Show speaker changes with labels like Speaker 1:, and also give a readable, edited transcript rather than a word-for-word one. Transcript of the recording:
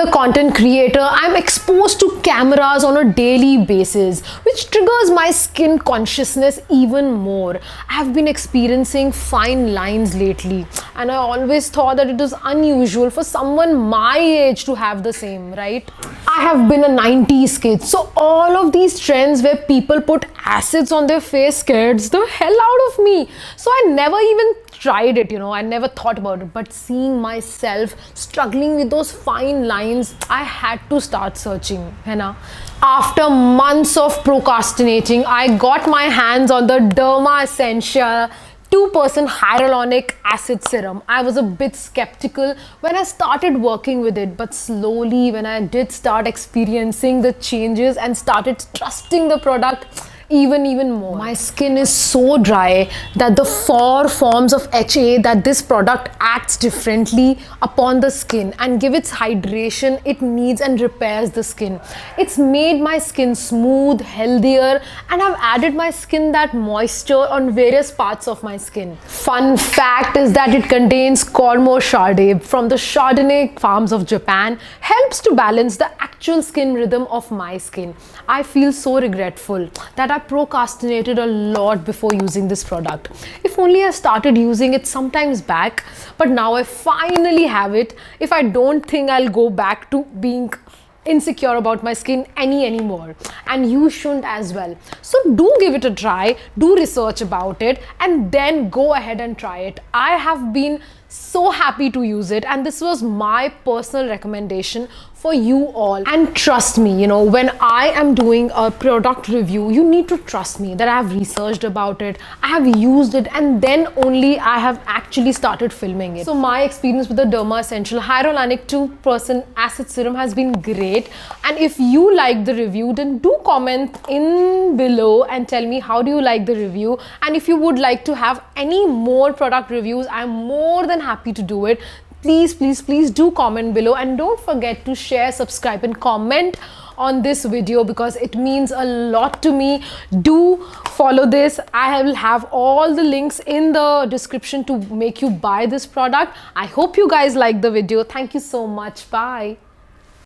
Speaker 1: a content creator, I'm exposed to cameras on a daily basis, which triggers my skin consciousness even more. I have been experiencing fine lines lately, and I always thought that it was unusual for someone my age to have the same, right? I have been a 90s kid, so all of these trends where people put acids on their face scares the hell out of me. So I never even tried it, I never thought about it. But seeing myself struggling with those fine lines, I had to start searching, है ना? After months of procrastinating, I got my hands on the Derma Essentia 2% hyaluronic acid serum. I was a bit skeptical when I started working with it, but slowly when I did start experiencing the changes and started trusting the product even more. My skin is so dry that the 4 forms of HA that this product acts differently upon the skin and give its hydration it needs and repairs the skin. It's made my skin smooth, healthier, and I've added my skin that moisture on various parts of my skin. Fun fact is that it contains Cormo Chardonnay from the Chardonnay farms of Japan, helps to balance the actual skin rhythm of my skin. I feel so regretful that I procrastinated a lot before using this product. If only I started using it sometimes back, but now I finally have it. If I don't think I'll go back to being insecure about my skin anymore, and you shouldn't as well. So do give it a try, do research about it, and then go ahead and try it. I have been so happy to use it, and this was my personal recommendation for you all. And trust me, when I am doing a product review, you need to trust me that I have researched about it, I have used it, and then only I have actually started filming it. So my experience with the Derma Essential Hyaluronic 2% Acid Serum has been great. And if you like the review, then do comment in below and tell me how do you like the review. And if you would like to have any more product reviews, I'm more than happy to do it. Please do comment below, and don't forget to share, subscribe, and comment on this video because it means a lot to me. Do follow this. I will have all the links in the description to make you buy this product. I hope you guys like the video. Thank you so much. Bye.